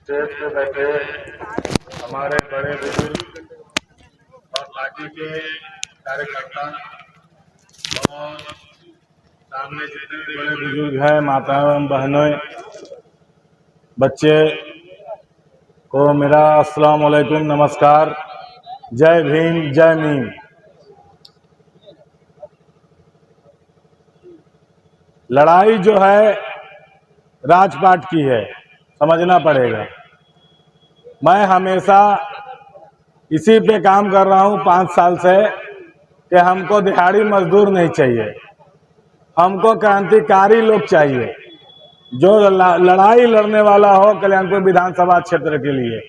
Stage पे बैठे हमारे बड़े बुजुर्ग और पार्टी के कार्यकर्ता और सामने जितने भी बड़े बुजुर्ग हैं, माता एवं बहनों, बच्चे को मेरा अस्सलाम वालेकुम, नमस्कार, जय भीम, जय मीम। लड़ाई जो है राजपाट की है, समझना पड़ेगा। मैं हमेशा इसी पे काम कर रहा हूँ 5 साल से कि हमको दिहाड़ी मजदूर नहीं चाहिए, हमको क्रांतिकारी लोग चाहिए जो लड़ाई लड़ने वाला हो कल्याणपुर विधानसभा क्षेत्र के लिए,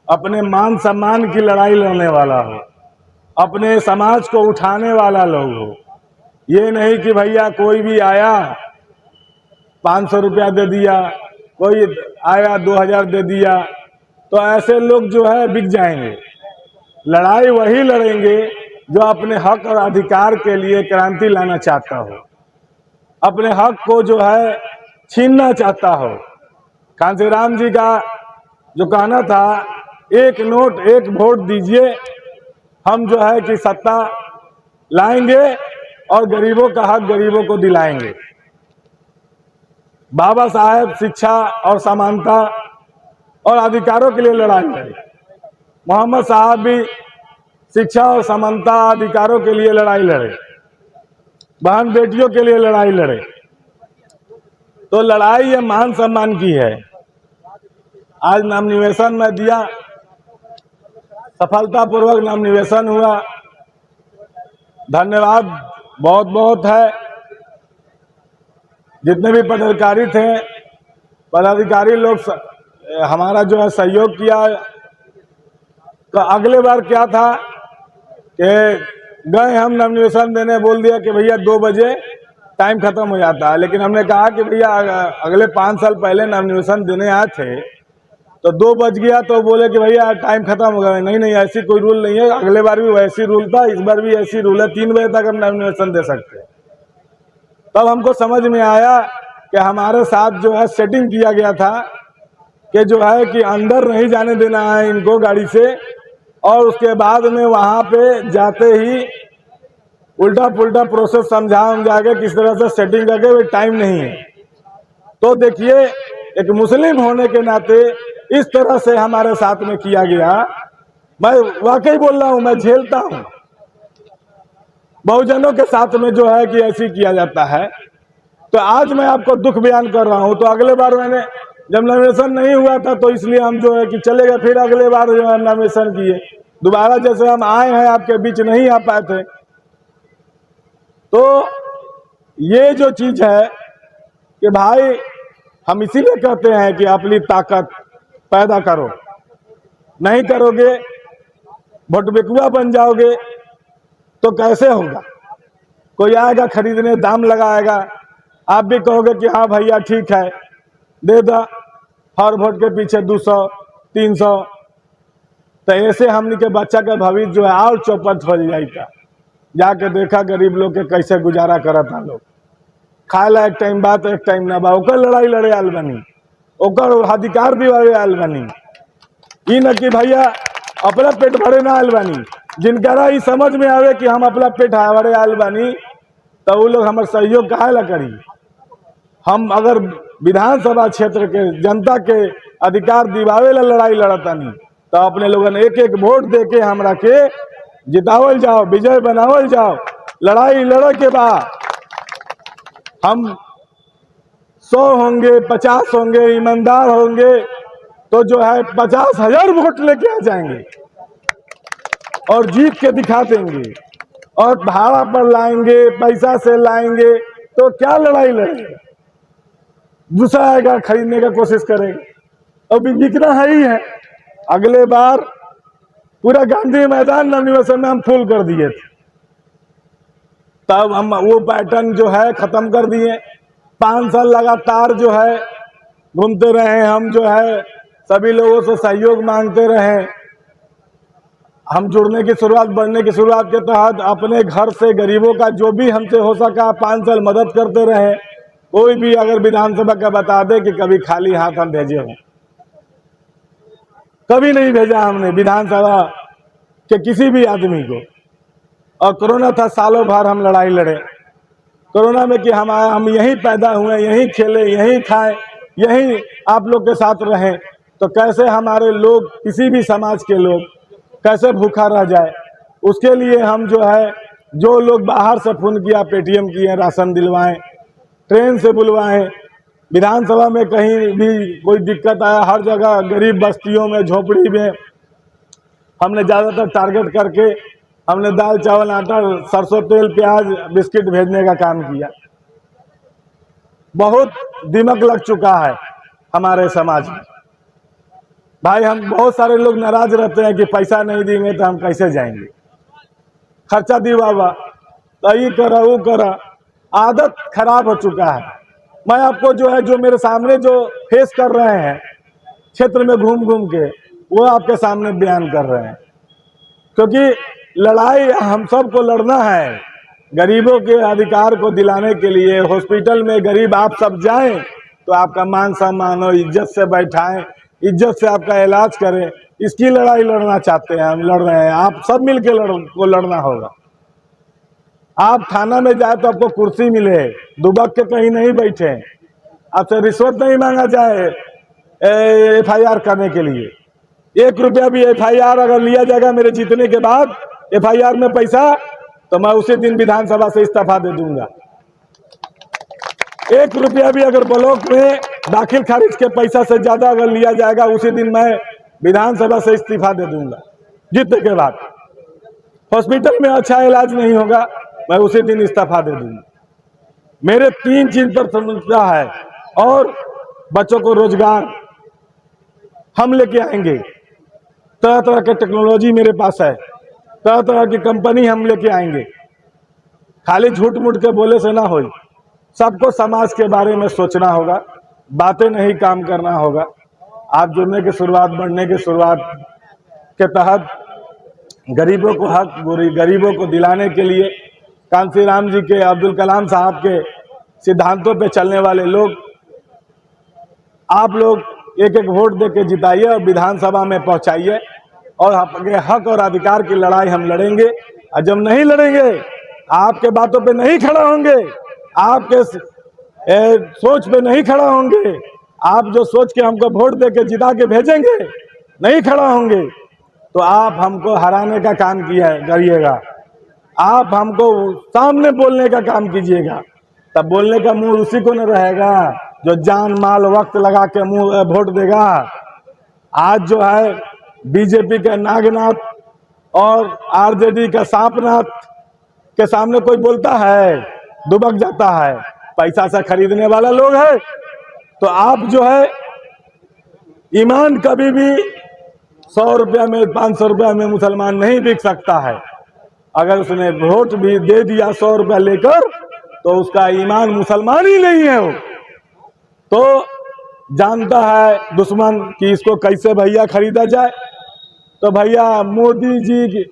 अपने मान सम्मान की लड़ाई लड़ने वाला हो, अपने समाज को उठाने वाला लोग हो। ये नहीं कि भैया कोई भी आया 500 रुपया दे दिया, कोई आया 2000 दे दिया, तो ऐसे लोग जो है बिक जाएंगे। लड़ाई वही लड़ेंगे जो अपने हक और अधिकार के लिए क्रांति लाना चाहता हो, अपने हक को जो है छीनना चाहता हो। कांशीराम जी का जो कहना था, एक नोट एक वोट दीजिए, हम जो है कि सत्ता लाएंगे और गरीबों का हक गरीबों को दिलाएंगे। बाबा साहेब शिक्षा और समानता और अधिकारों के लिए लड़ाई लड़े, मोहम्मद साहब भी शिक्षा और समानता अधिकारों के लिए लड़ाई लड़े, बहन बेटियों के लिए लड़ाई लड़े। तो लड़ाई ये मान सम्मान की है। आज नाम निवेशन में दिया, सफलतापूर्वक नाम निवेशन हुआ, धन्यवाद बहुत बहुत है। जितने भी पदाधिकारी लोग हमारा जो है सहयोग किया। तो अगले बार क्या था कि गए हम नाम निवेशन देने, बोल दिया कि भैया 2 बजे टाइम खत्म हो जाता है, लेकिन हमने कहा कि भैया अगले 5 साल पहले नाम निवेशन देने आए थे तो 2 बज गया, तो बोले कि भैया टाइम खत्म हो गया। नहीं, ऐसी कोई रूल नहीं है, अगले बार भी वैसी रूल था, इस बार भी ऐसी रूल है, 3 बजे तक हम नाम निवेशन दे सकते हैं। तब हमको समझ में आया कि हमारे साथ जो है सेटिंग किया गया था कि जो है कि अंदर नहीं जाने देना है इनको गाड़ी से, और उसके बाद में वहां पे जाते ही उल्टा पुल्टा प्रोसेस समझा के किस तरह से सेटिंग करके, वे टाइम नहीं है। तो देखिए, एक मुस्लिम होने के नाते इस तरह से हमारे साथ में किया गया। मैं वाकई बोल रहा हूं, मैं झेलता हूं, बहुजनों के साथ में जो है कि ऐसी किया जाता है। तो आज मैं आपको दुख बयान कर रहा हूं। तो अगले बार मैंने जब नॉमिनेशन नहीं हुआ था तो इसलिए हम जो है कि चले गए, फिर अगले बार जो है नॉमिनेशन किए, दोबारा जैसे हम आए हैं आपके बीच नहीं आ पाए थे। तो ये जो चीज है कि भाई हम इसीलिए कहते हैं कि अपनी ताकत पैदा करो, नहीं करोगे भोट बेकुआ बन जाओगे तो कैसे होगा। कोई आएगा खरीदने, दाम लगाएगा, आप भी कहोगे कि हाँ भैया ठीक है दे दो, हर वोट के पीछे 200 300। तो ऐसे हमने के बच्चा का भविष्य जो है और चौपट हो जाएगा। जाके देखा गरीब लोग के कैसे गुजारा करता लोग, खाए ला एक टाइम बात एक टाइम ना बा, ओकर लड़ाई लड़े आल बनी, ओकर अधिकार दिवावे आल बनी। ई न कि भैया अपना पेट भरे ना आल बनी। जिनका ही समझ में आवे कि हम अपना पेट भरे आल बनी तो वो लोग हमारे सहयोग काहे ला करी। हम अगर विधानसभा क्षेत्र के जनता के अधिकार दिवावे ला लड़ाई लड़तानी तो अपने लोगन एक एक वोट दे के हमरा के जितावल जाओ, विजय बनावल जाओ। लड़ाई लड़े के बाद हम 100 होंगे, 50 होंगे, ईमानदार होंगे तो जो है 50,000 वोट लेके आ जाएंगे और जीत के दिखा देंगे। और भाड़ा पर लाएंगे, पैसा से लाएंगे तो क्या लड़ाई लड़ेंगे। दूसरा आएगा खरीदने का कोशिश करेगा, अभी बिकना है ही है। अगले बार पूरा गांधी मैदान नवनिवेशन में हम फुल कर दिए थे, तब हम वो पैटर्न जो है खत्म कर दिए। 5 साल लगातार जो है घूमते रहे, हम जो है सभी लोगों से सहयोग मांगते रहे। हम जुड़ने की शुरुआत, बढ़ने की शुरुआत के तहत अपने घर से गरीबों का जो भी हमसे हो सका 5 साल मदद करते रहे। कोई भी अगर विधानसभा का बता दे कि कभी खाली हाथ हम भेजे हों, कभी नहीं भेजा हमने विधानसभा के किसी भी आदमी को। और कोरोना था, सालों भर हम लड़ाई लड़े कोरोना में कि हम यहीं पैदा हुए, यहीं खेले, यहीं खाए, यहीं आप लोग के साथ रहें, तो कैसे हमारे लोग, किसी भी समाज के लोग कैसे भूखा रह जाए। उसके लिए हम जो है, जो लोग बाहर से फोन किया, पेटीएम किए, राशन दिलवाएं, ट्रेन से बुलवाएं, विधानसभा में कहीं भी कोई दिक्कत आया, हर जगह गरीब बस्तियों में, झोपड़ी में हमने ज़्यादातर टारगेट करके हमने दाल चावल आटा सरसों तेल प्याज बिस्किट भेजने का काम किया। बहुत दिमाग लग चुका है हमारे समाज में भाई। हम बहुत सारे लोग नाराज रहते हैं कि पैसा नहीं देंगे तो हम कैसे जाएंगे, खर्चा दी बाबा, तो ये करा वो करा, आदत खराब हो चुका है। मैं आपको जो है, जो मेरे सामने जो फेस कर रहे हैं क्षेत्र में घूम घूम के, वो आपके सामने बयान कर रहे हैं, क्योंकि लड़ाई हम सबको लड़ना है गरीबों के अधिकार को दिलाने के लिए। हॉस्पिटल में गरीब आप सब जाएं तो आपका मान सम्मान हो, इज्जत से बैठाएं, इज्जत से आपका इलाज करें, इसकी लड़ाई लड़ना चाहते हैं, हम लड़ रहे हैं। आप सब मिलकर लड़ना होगा। आप थाना में जाए तो आपको कुर्सी मिले, दुबक के कहीं नहीं बैठे, आपसे रिश्वत नहीं मांगा जाए एफआईआर करने के लिए। 1 रुपया भी एफआईआर अगर लिया जाएगा मेरे जीतने के बाद, एफआईआर में पैसा, तो मैं उसी दिन विधानसभा से इस्तीफा दे दूंगा। 1 रुपया भी अगर ब्लॉक में दाखिल खारिज के पैसा से ज्यादा अगर लिया जाएगा, उसी दिन मैं विधानसभा से इस्तीफा दे दूंगा जीतने के बाद। हॉस्पिटल में अच्छा इलाज नहीं होगा, मैं उसी दिन इस्तीफा दे दूंगा। मेरे 3 चीज पर समझता है, और बच्चों को रोजगार हम लेके आएंगे। तरह तरह के टेक्नोलॉजी मेरे पास है, तरह तरह की कंपनी हम लेके आएंगे। खाली झूठ मूठ के बोले से ना हो, सबको समाज के बारे में सोचना होगा, बातें नहीं काम करना होगा। आप जुड़ने की शुरुआत, बढ़ने की शुरुआत के तहत गरीबों को हक, गरीबों को दिलाने के लिए कांसी राम जी के, अब्दुल कलाम साहब के सिद्धांतों पे चलने वाले लोग, आप लोग एक एक वोट देके जिताइए और विधानसभा में पहुंचाइए, और आपके हक और अधिकार की लड़ाई हम लड़ेंगे। और जब नहीं लड़ेंगे, आपके बातों पे नहीं खड़ा होंगे, आपके सोच पे नहीं खड़ा होंगे, आप जो सोच के हमको वोट देके जिता के भेजेंगे, नहीं खड़ा होंगे, तो आप हमको हराने का काम करिएगा। आप हमको सामने बोलने का काम कीजिएगा, तब बोलने का मुंह उसी को न रहेगा जो जान माल वक्त लगा के मुंह वोट देगा। आज जो है बीजेपी का नागनाथ और आरजेडी का सांपनाथ के सामने कोई बोलता है, दुबक जाता है। पैसा से खरीदने वाला लोग है, तो आप जो है, ईमान कभी भी 100 रुपया में, 500 रुपया में मुसलमान नहीं बिक सकता है। अगर उसने वोट भी दे दिया 100 रुपया लेकर, तो उसका ईमान मुसलमान ही नहीं है। वो तो जानता है दुश्मन कि इसको कैसे भैया खरीदा जाए। तो भैया मोदी जी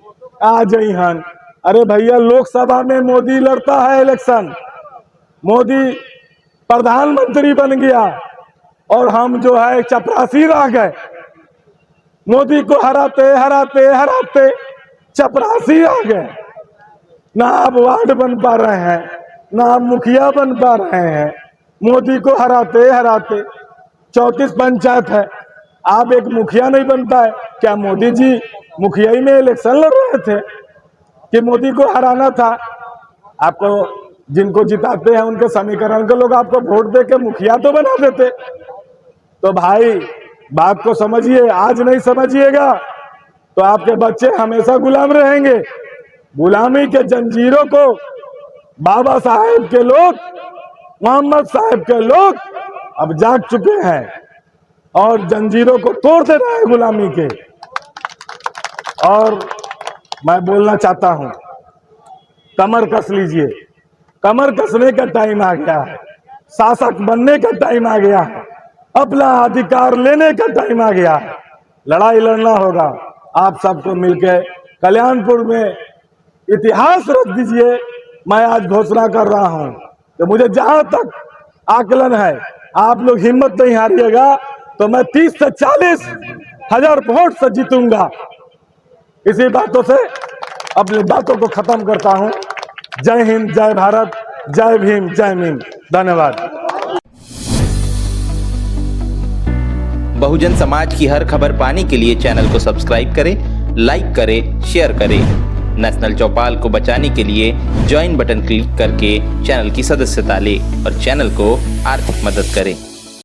आ जाइहन। अरे भैया, लोकसभा में मोदी लड़ता है इलेक्शन, मोदी प्रधानमंत्री बन गया, और हम जो है चपरासी रह गए। मोदी को हराते हराते हराते चपरासी आ गए। ना आप वार्ड बन पा रहे हैं, ना आप मुखिया बन पा रहे हैं। मोदी को हराते हराते 34 पंचायत है, आप एक मुखिया नहीं बन पाए। क्या मोदी जी मुखिया ही में इलेक्शन लड़ रहे थे कि मोदी को हराना था? आपको जिनको जिताते हैं उनके समीकरण के लोग आपको वोट दे के मुखिया तो बना देते। तो भाई बात को समझिए, आज नहीं समझिएगा तो आपके बच्चे हमेशा गुलाम रहेंगे। गुलामी के जंजीरों को बाबा साहेब के लोग, मोहम्मद साहब के लोग अब जाग चुके हैं और जंजीरों को तोड़ दे रहे हैं गुलामी के। और मैं बोलना चाहता हूं, कमर कस लीजिए, कमर कसने का टाइम आ गया है, शासक बनने का टाइम आ गया है, अपना अधिकार लेने का टाइम आ गया है। लड़ाई लड़ना होगा आप सबको मिलकर। कल्याणपुर में इतिहास रख दीजिए। मैं आज घोषणा कर रहा हूं कि मुझे जहां तक आकलन है, आप लोग हिम्मत नहीं हारिएगा तो मैं 30 से 40 1000 वोट से जीतूंगा। इसी बातों से अपनी बातों को खत्म करता हूं। जय हिंद, जय भारत, जय भीम, जय मीम। धन्यवाद। बहुजन समाज की हर खबर पाने के लिए चैनल को सब्सक्राइब करें, लाइक करें, शेयर करें। नेशनल चौपाल को बचाने के लिए ज्वाइन बटन क्लिक करके चैनल की सदस्यता लें और चैनल को आर्थिक मदद करें।